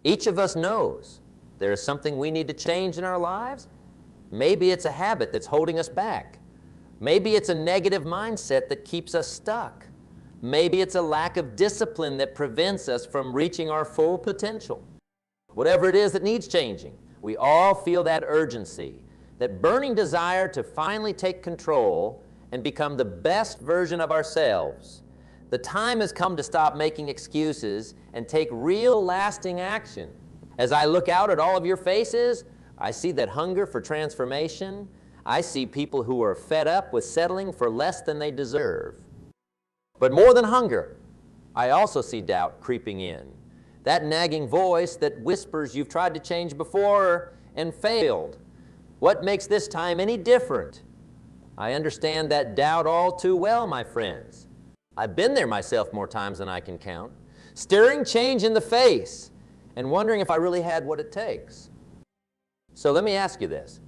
Each of us knows there is something we need to change in our lives. Maybe it's a habit that's holding us back. Maybe it's a negative mindset that keeps us stuck. Maybe it's a lack of discipline that prevents us from reaching our full potential. Whatever it is that needs changing, we all feel that urgency, that burning desire to finally take control and become the best version of ourselves. The time has come to stop making excuses and take real lasting action. As I look out at all of your faces, I see that hunger for transformation. I see people who are fed up with settling for less than they deserve. But more than hunger, I also see doubt creeping in. That nagging voice that whispers you've tried to change before and failed. What makes this time any different? I understand that doubt all too well, my friends. I've been there myself more times than I can count, staring change in the face and wondering if I really had what it takes. So let me ask you this.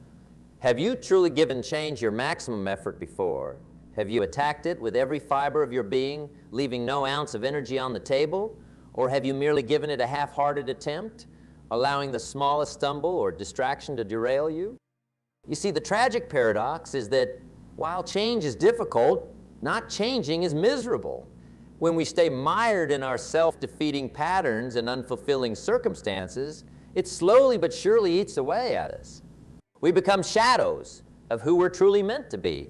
Have you truly given change your maximum effort before? Have you attacked it with every fiber of your being, leaving no ounce of energy on the table? Or have you merely given it a half-hearted attempt, allowing the smallest stumble or distraction to derail you? You see, the tragic paradox is that while change is difficult, not changing is miserable. When we stay mired in our self-defeating patterns and unfulfilling circumstances, it slowly but surely eats away at us. We become shadows of who we're truly meant to be.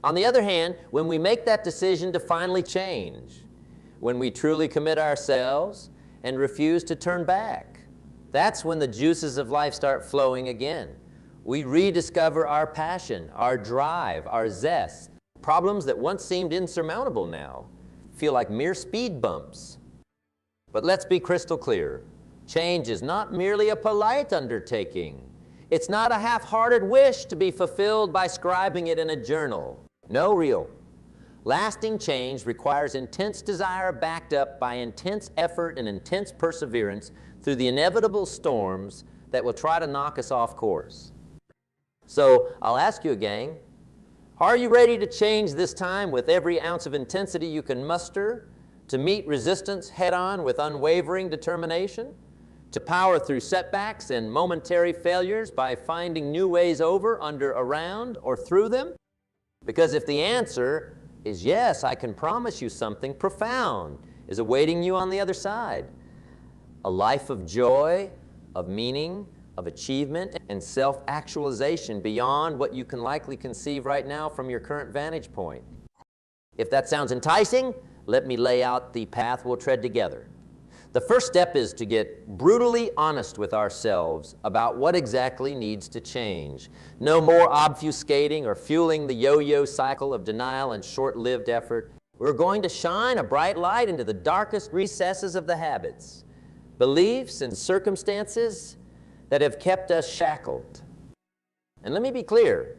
On the other hand, when we make that decision to finally change, when we truly commit ourselves and refuse to turn back, that's when the juices of life start flowing again. We rediscover our passion, our drive, our zest. Problems that once seemed insurmountable now feel like mere speed bumps. But let's be crystal clear. Change is not merely a polite undertaking. It's not a half-hearted wish to be fulfilled by scribing it in a journal. No, real. Lasting change requires intense desire backed up by intense effort and intense perseverance through the inevitable storms that will try to knock us off course. So I'll ask you, gang, are you ready to change this time with every ounce of intensity you can muster, to meet resistance head-on with unwavering determination, to power through setbacks and momentary failures by finding new ways over, under, around, or through them? Because if the answer is yes, I can promise you something profound is awaiting you on the other side. A life of joy, of meaning, of achievement, and self-actualization beyond what you can likely conceive right now from your current vantage point. If that sounds enticing, let me lay out the path we'll tread together. The first step is to get brutally honest with ourselves about what exactly needs to change. No more obfuscating or fueling the yo-yo cycle of denial and short-lived effort. We're going to shine a bright light into the darkest recesses of the habits, beliefs, and circumstances that have kept us shackled. And let me be clear,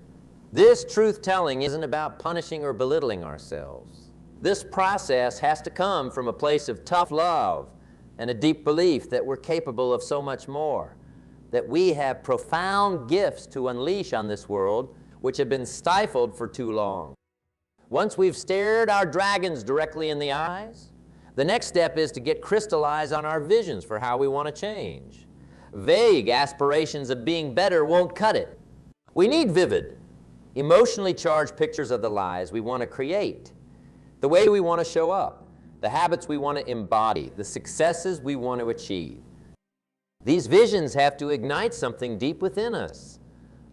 this truth-telling isn't about punishing or belittling ourselves. This process has to come from a place of tough love and a deep belief that we're capable of so much more, that we have profound gifts to unleash on this world which have been stifled for too long. Once we've stared our dragons directly in the eyes, the next step is to get crystallized on our visions for how we want to change. Vague aspirations of being better won't cut it. We need vivid, emotionally charged pictures of the lives we want to create, the way we want to show up, the habits we want to embody, the successes we want to achieve. These visions have to ignite something deep within us,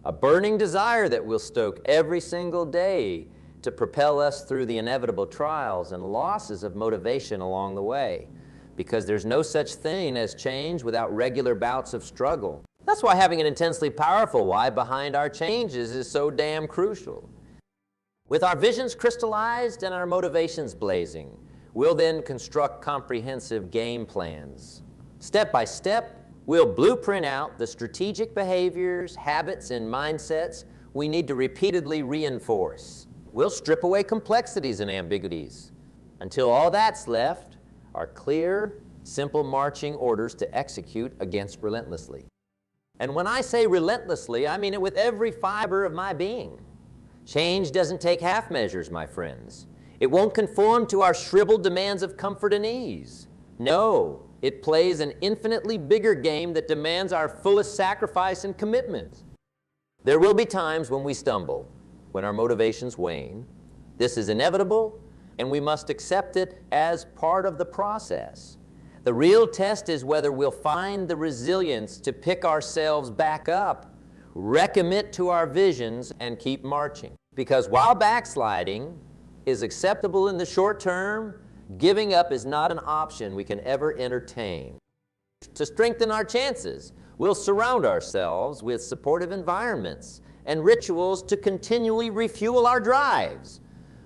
a burning desire that we'll stoke every single day to propel us through the inevitable trials and losses of motivation along the way. Because there's no such thing as change without regular bouts of struggle. That's why having an intensely powerful why behind our changes is so damn crucial. With our visions crystallized and our motivations blazing, we'll then construct comprehensive game plans. Step by step, we'll blueprint out the strategic behaviors, habits, and mindsets we need to repeatedly reinforce. We'll strip away complexities and ambiguities until all that's left are clear, simple marching orders to execute against relentlessly. And when I say relentlessly, I mean it with every fiber of my being. Change doesn't take half measures, my friends. It won't conform to our shriveled demands of comfort and ease. No, It plays an infinitely bigger game that demands our fullest sacrifice and commitment. There will be times when we stumble, when our motivations wane. This is inevitable, and we must accept it as part of the process. The real test is whether we'll find the resilience to pick ourselves back up, recommit to our visions, and keep marching. Because while backsliding is acceptable in the short term, giving up is not an option we can ever entertain. To strengthen our chances, we'll surround ourselves with supportive environments and rituals to continually refuel our drives.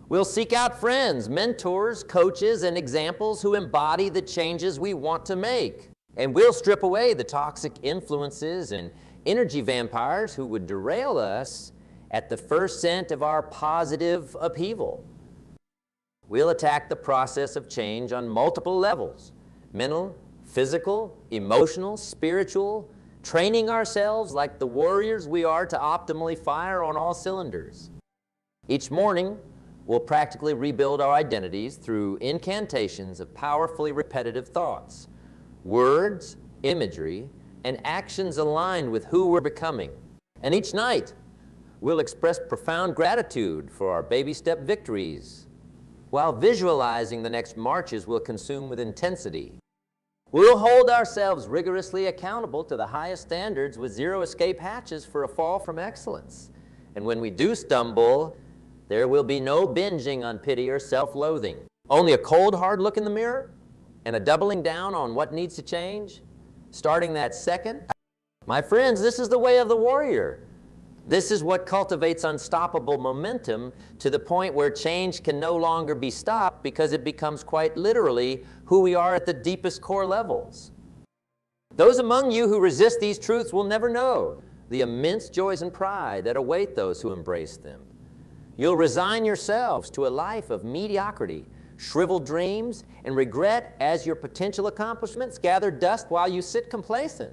We'll seek out friends, mentors, coaches, and examples who embody the changes we want to make. And we'll strip away the toxic influences and energy vampires who would derail us at the first scent of our positive upheaval. We'll attack the process of change on multiple levels: mental, physical, emotional, spiritual, training ourselves like the warriors we are to optimally fire on all cylinders. Each morning, we'll practically rebuild our identities through incantations of powerfully repetitive thoughts, words, imagery, and actions aligned with who we're becoming. And each night, we'll express profound gratitude for our baby step victories, while visualizing the next marches we'll consume with intensity. We'll hold ourselves rigorously accountable to the highest standards with zero escape hatches for a fall from excellence. And when we do stumble, there will be no binging on pity or self-loathing. Only a cold, hard look in the mirror and a doubling down on what needs to change, starting that second. My friends, this is the way of the warrior. This is what cultivates unstoppable momentum to the point where change can no longer be stopped because it becomes quite literally who we are at the deepest core levels. Those among you who resist these truths will never know the immense joys and pride that await those who embrace them. You'll resign yourselves to a life of mediocrity, shriveled dreams, and regret as your potential accomplishments gather dust while you sit complacent.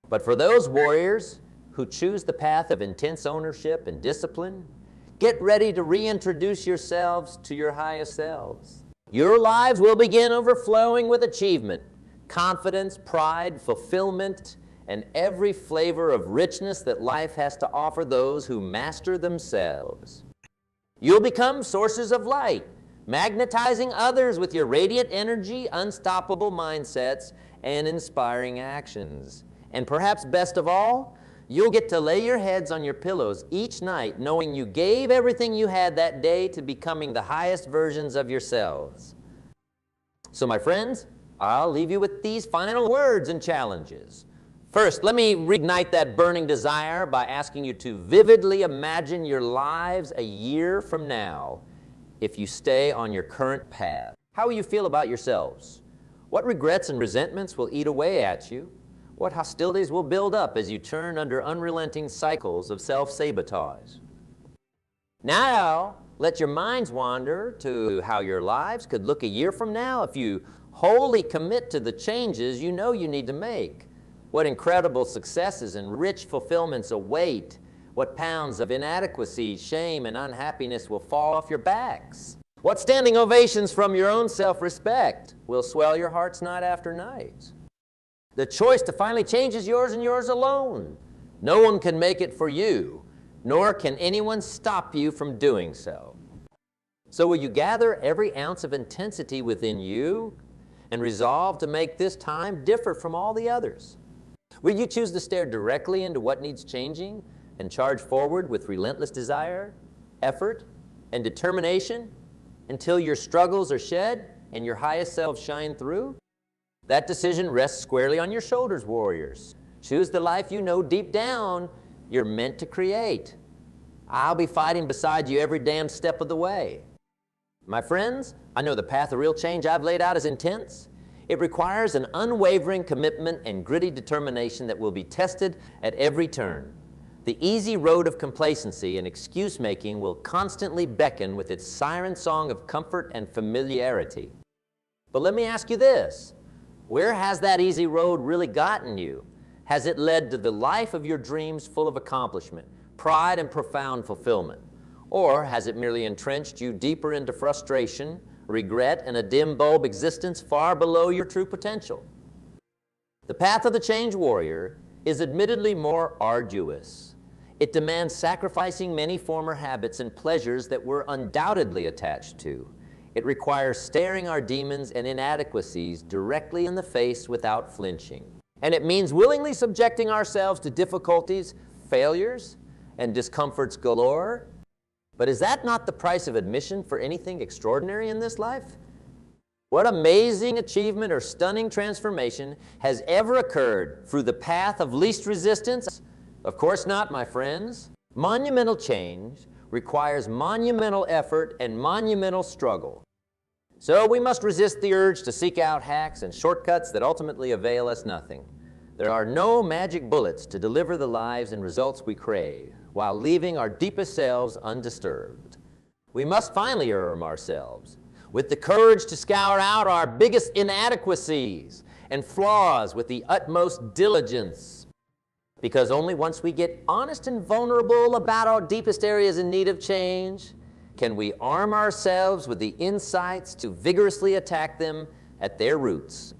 But for those warriors who choose the path of intense ownership and discipline, get ready to reintroduce yourselves to your highest selves. Your lives will begin overflowing with achievement, confidence, pride, fulfillment, and every flavor of richness that life has to offer those who master themselves. You'll become sources of light, magnetizing others with your radiant energy, unstoppable mindsets, and inspiring actions. And perhaps best of all, you'll get to lay your heads on your pillows each night knowing you gave everything you had that day to becoming the highest versions of yourselves. So my friends, I'll leave you with these final words and challenges. First, let me reignite that burning desire by asking you to vividly imagine your lives a year from now if you stay on your current path. How will you feel about yourselves? What regrets and resentments will eat away at you? What hostilities will build up as you turn under unrelenting cycles of self-sabotage? Now, let your minds wander to how your lives could look a year from now if you wholly commit to the changes you know you need to make. What incredible successes and rich fulfillments await. What pounds of inadequacy, shame, and unhappiness will fall off your backs. What standing ovations from your own self-respect will swell your hearts night after night. The choice to finally change is yours and yours alone. No one can make it for you, nor can anyone stop you from doing so. So will you gather every ounce of intensity within you and resolve to make this time differ from all the others? Will you choose to stare directly into what needs changing and charge forward with relentless desire, effort, and determination until your struggles are shed and your highest selves shine through? That decision rests squarely on your shoulders, warriors. Choose the life you know deep down you're meant to create. I'll be fighting beside you every damn step of the way. My friends, I know the path of real change I've laid out is intense. It requires an unwavering commitment and gritty determination that will be tested at every turn. The easy road of complacency and excuse-making will constantly beckon with its siren song of comfort and familiarity. But let me ask you this. Where has that easy road really gotten you? Has it led to the life of your dreams full of accomplishment, pride, and profound fulfillment? Or has it merely entrenched you deeper into frustration, regret, and a dim bulb existence far below your true potential. The path of the change warrior is admittedly more arduous. It demands sacrificing many former habits and pleasures that we're undoubtedly attached to. It requires staring our demons and inadequacies directly in the face without flinching. And it means willingly subjecting ourselves to difficulties, failures, and discomforts galore. But is that not the price of admission for anything extraordinary in this life? What amazing achievement or stunning transformation has ever occurred through the path of least resistance? Of course not, my friends. Monumental change requires monumental effort and monumental struggle. So we must resist the urge to seek out hacks and shortcuts that ultimately avail us nothing. There are no magic bullets to deliver the lives and results we crave, while leaving our deepest selves undisturbed. We must finally arm ourselves with the courage to scour out our biggest inadequacies and flaws with the utmost diligence. Because only once we get honest and vulnerable about our deepest areas in need of change can we arm ourselves with the insights to vigorously attack them at their roots.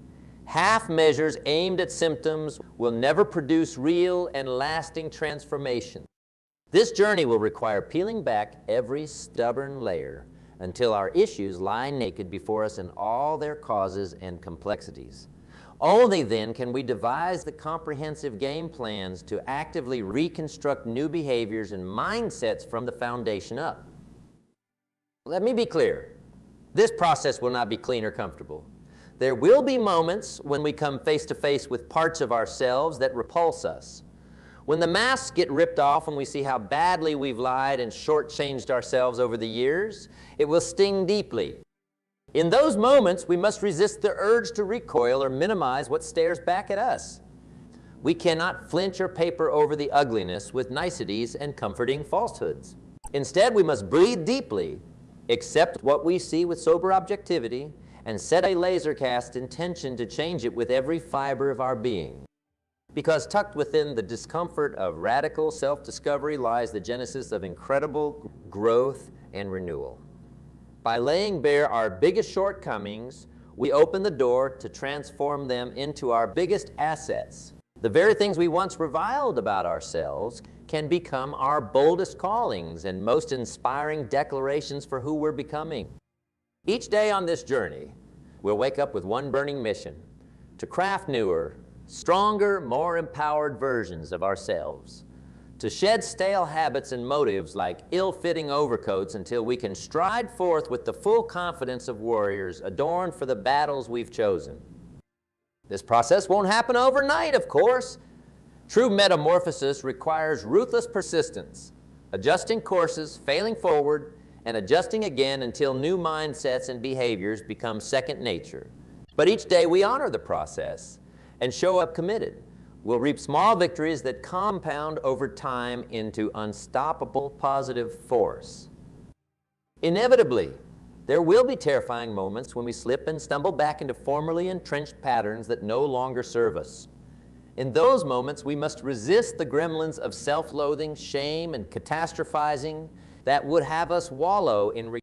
Half measures aimed at symptoms will never produce real and lasting transformation. This journey will require peeling back every stubborn layer until our issues lie naked before us in all their causes and complexities. Only then can we devise the comprehensive game plans to actively reconstruct new behaviors and mindsets from the foundation up. Let me be clear. This process will not be clean or comfortable. There will be moments when we come face to face with parts of ourselves that repulse us. When the masks get ripped off and we see how badly we've lied and shortchanged ourselves over the years, it will sting deeply. In those moments, we must resist the urge to recoil or minimize what stares back at us. We cannot flinch or paper over the ugliness with niceties and comforting falsehoods. Instead, we must breathe deeply, accept what we see with sober objectivity, and set a laser-cast intention to change it with every fiber of our being. Because tucked within the discomfort of radical self-discovery lies the genesis of incredible growth and renewal. By laying bare our biggest shortcomings, we open the door to transform them into our biggest assets. The very things we once reviled about ourselves can become our boldest callings and most inspiring declarations for who we're becoming. Each day on this journey, we'll wake up with one burning mission: to craft newer, stronger, more empowered versions of ourselves, to shed stale habits and motives like ill-fitting overcoats until we can stride forth with the full confidence of warriors adorned for the battles we've chosen. This process won't happen overnight, of course. True metamorphosis requires ruthless persistence, adjusting courses, failing forward, and adjusting again until new mindsets and behaviors become second nature. But each day we honor the process and show up committed. We'll reap small victories that compound over time into unstoppable positive force. Inevitably, there will be terrifying moments when we slip and stumble back into formerly entrenched patterns that no longer serve us. In those moments, we must resist the gremlins of self-loathing, shame, and catastrophizing that would have us wallow in regret.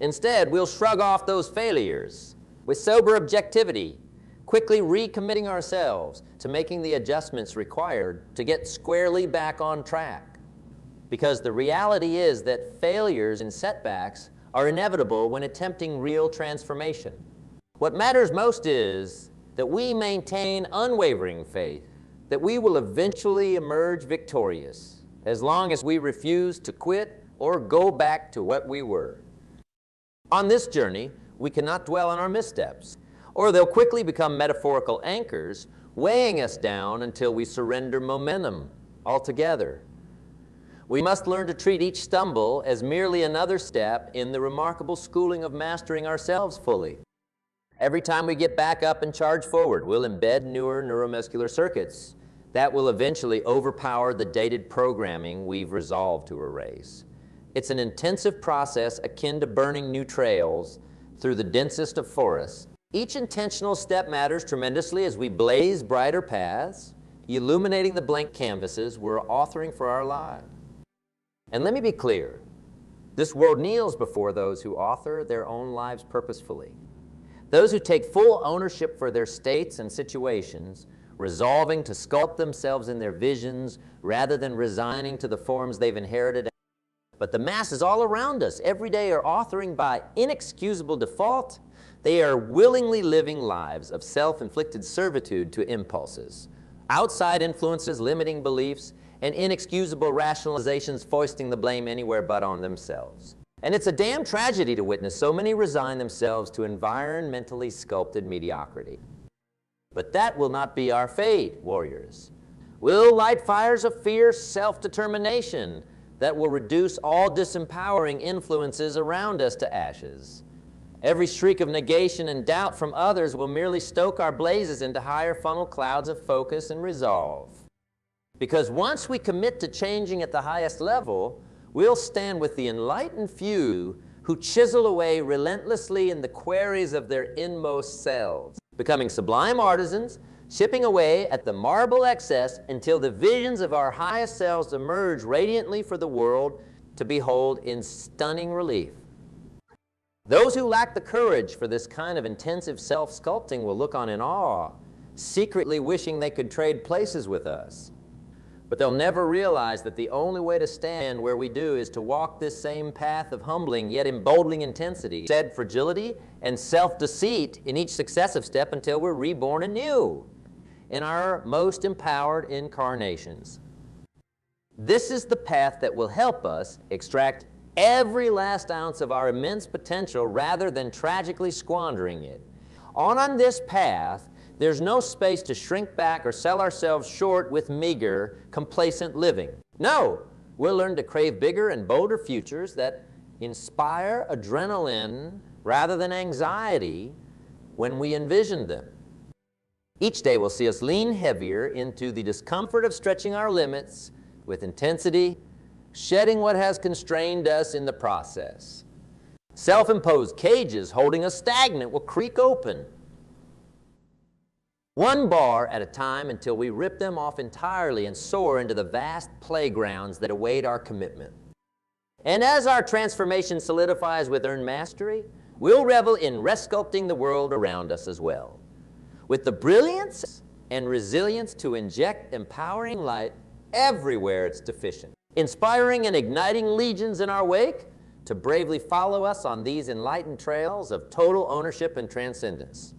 Instead, we'll shrug off those failures with sober objectivity, quickly recommitting ourselves to making the adjustments required to get squarely back on track. Because the reality is that failures and setbacks are inevitable when attempting real transformation. What matters most is that we maintain unwavering faith that we will eventually emerge victorious, as long as we refuse to quit or go back to what we were. On this journey, we cannot dwell on our missteps, or they'll quickly become metaphorical anchors, weighing us down until we surrender momentum altogether. We must learn to treat each stumble as merely another step in the remarkable schooling of mastering ourselves fully. Every time we get back up and charge forward, we'll embed newer neuromuscular circuits that will eventually overpower the dated programming we've resolved to erase. It's an intensive process akin to burning new trails through the densest of forests. Each intentional step matters tremendously as we blaze brighter paths, illuminating the blank canvases we're authoring for our lives. And let me be clear, This world kneels before those who author their own lives purposefully. Those who take full ownership for their states and situations, resolving to sculpt themselves in their visions rather than resigning to the forms they've inherited. But the masses all around us every day are authoring by inexcusable default. They are willingly living lives of self-inflicted servitude to impulses, outside influences limiting beliefs, and inexcusable rationalizations foisting the blame anywhere but on themselves. And it's a damn tragedy to witness so many resign themselves to environmentally sculpted mediocrity. But that will not be our fate, warriors. We'll light fires of fierce self-determination that will reduce all disempowering influences around us to ashes. Every shriek of negation and doubt from others will merely stoke our blazes into higher funnel clouds of focus and resolve. Because once we commit to changing at the highest level, we'll stand with the enlightened few who chisel away relentlessly in the quarries of their inmost selves, becoming sublime artisans, chipping away at the marble excess until the visions of our highest selves emerge radiantly for the world to behold in stunning relief. Those who lack the courage for this kind of intensive self-sculpting will look on in awe, secretly wishing they could trade places with us. But they'll never realize that the only way to stand where we do is to walk this same path of humbling yet emboldening intensity, said fragility and self-deceit in each successive step until we're reborn anew in our most empowered incarnations. This is the path that will help us extract every last ounce of our immense potential rather than tragically squandering it. On this path, there's no space to shrink back or sell ourselves short with meager, complacent living. No, we'll learn to crave bigger and bolder futures that inspire adrenaline rather than anxiety when we envision them. Each day will see us lean heavier into the discomfort of stretching our limits with intensity, shedding what has constrained us in the process. Self-imposed cages holding us stagnant will creak open, one bar at a time, until we rip them off entirely and soar into the vast playgrounds that await our commitment. And as our transformation solidifies with earned mastery, we'll revel in resculpting the world around us as well, with the brilliance and resilience to inject empowering light everywhere it's deficient, inspiring and igniting legions in our wake to bravely follow us on these enlightened trails of total ownership and transcendence.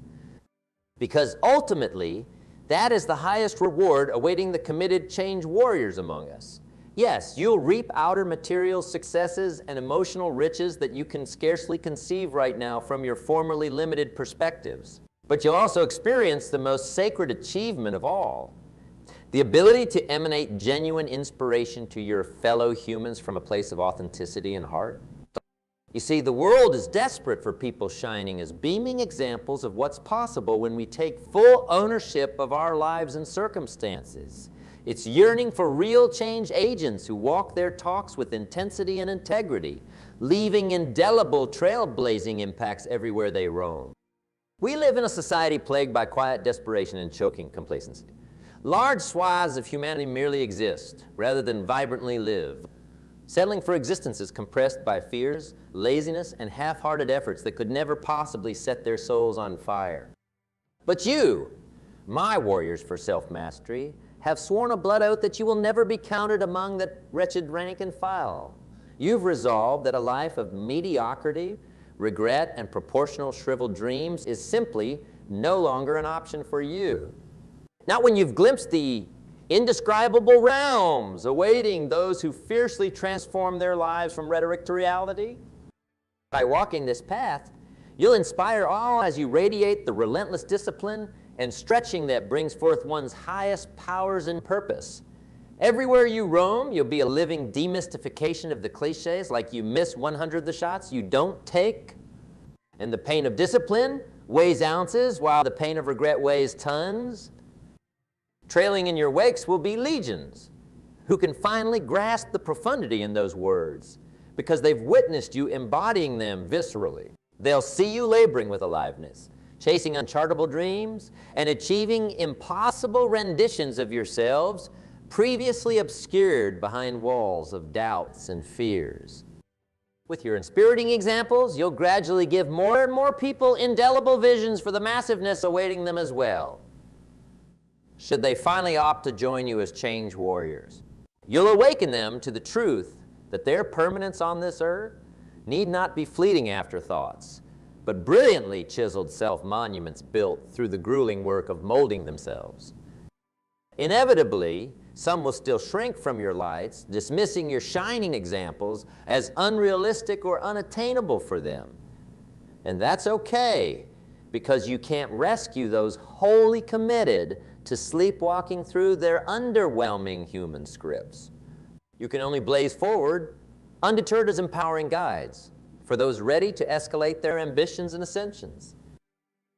Because ultimately, that is the highest reward awaiting the committed change warriors among us. Yes, you'll reap outer material successes and emotional riches that you can scarcely conceive right now from your formerly limited perspectives. But you'll also experience the most sacred achievement of all, the ability to emanate genuine inspiration to your fellow humans from a place of authenticity and heart. You see, the world is desperate for people shining as beaming examples of what's possible when we take full ownership of our lives and circumstances. It's yearning for real change agents who walk their talks with intensity and integrity, leaving indelible trailblazing impacts everywhere they roam. We live in a society plagued by quiet desperation and choking complacency. Large swaths of humanity merely exist rather than vibrantly live, settling for existences compressed by fears, laziness, and half-hearted efforts that could never possibly set their souls on fire. But you, my warriors for self-mastery, have sworn a blood oath that you will never be counted among the wretched rank and file. You've resolved that a life of mediocrity, regret, and proportional shriveled dreams is simply no longer an option for you. Not when you've glimpsed the indescribable realms awaiting those who fiercely transform their lives from rhetoric to reality. By walking this path, you'll inspire all as you radiate the relentless discipline and stretching that brings forth one's highest powers and purpose. Everywhere you roam, you'll be a living demystification of the cliches, like you miss 100 of the shots you don't take, and the pain of discipline weighs ounces while the pain of regret weighs tons. Trailing in your wakes will be legions who can finally grasp the profundity in those words because they've witnessed you embodying them viscerally. They'll see you laboring with aliveness, chasing unchartable dreams, and achieving impossible renditions of yourselves previously obscured behind walls of doubts and fears. With your inspiriting examples, you'll gradually give more and more people indelible visions for the massiveness awaiting them as well. Should they finally opt to join you as change warriors, you'll awaken them to the truth that their permanence on this earth need not be fleeting afterthoughts, but brilliantly chiseled self-monuments built through the grueling work of molding themselves. Inevitably, some will still shrink from your lights, dismissing your shining examples as unrealistic or unattainable for them. And that's okay, because you can't rescue those wholly committed to sleepwalking through their underwhelming human scripts. You can only blaze forward, undeterred as empowering guides, for those ready to escalate their ambitions and ascensions.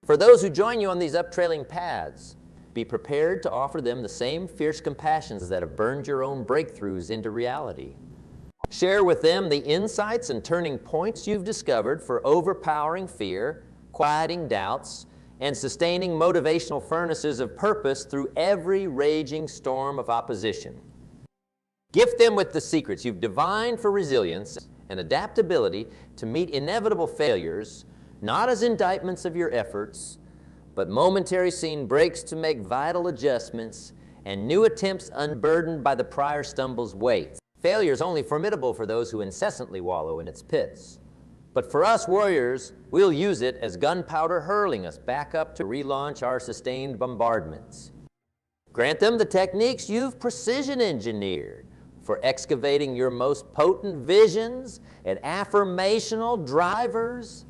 For those who join you on these up-trailing paths, be prepared to offer them the same fierce compassions that have burned your own breakthroughs into reality. Share with them the insights and turning points you've discovered for overpowering fear, quieting doubts, and sustaining motivational furnaces of purpose through every raging storm of opposition. Gift them with the secrets you've divined for resilience and adaptability to meet inevitable failures, not as indictments of your efforts, but momentary scene breaks to make vital adjustments and new attempts unburdened by the prior stumble's weight. Failure is only formidable for those who incessantly wallow in its pits. But for us warriors, we'll use it as gunpowder hurling us back up to relaunch our sustained bombardments. Grant them the techniques you've precision engineered for excavating your most potent visions and affirmational drivers.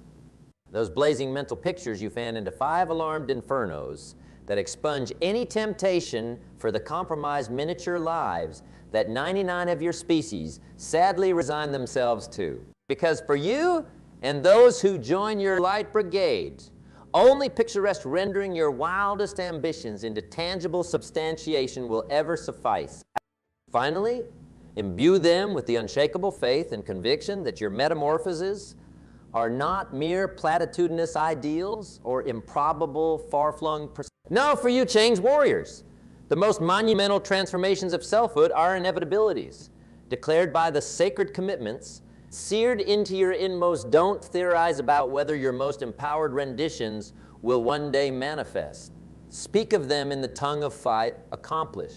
Those blazing mental pictures you fan into 5 alarmed infernos that expunge any temptation for the compromised miniature lives that 99 of your species sadly resign themselves to. Because for you and those who join your light brigade, only picturesque rendering your wildest ambitions into tangible substantiation will ever suffice. Finally, imbue them with the unshakable faith and conviction that your metamorphoses are not mere platitudinous ideals or improbable, far-flung perspectives. No, for you change warriors, the most monumental transformations of selfhood are inevitabilities, declared by the sacred commitments, seared into your inmost. Don't theorize about whether your most empowered renditions will one day manifest. Speak of them in the tongue of fight, accomplish.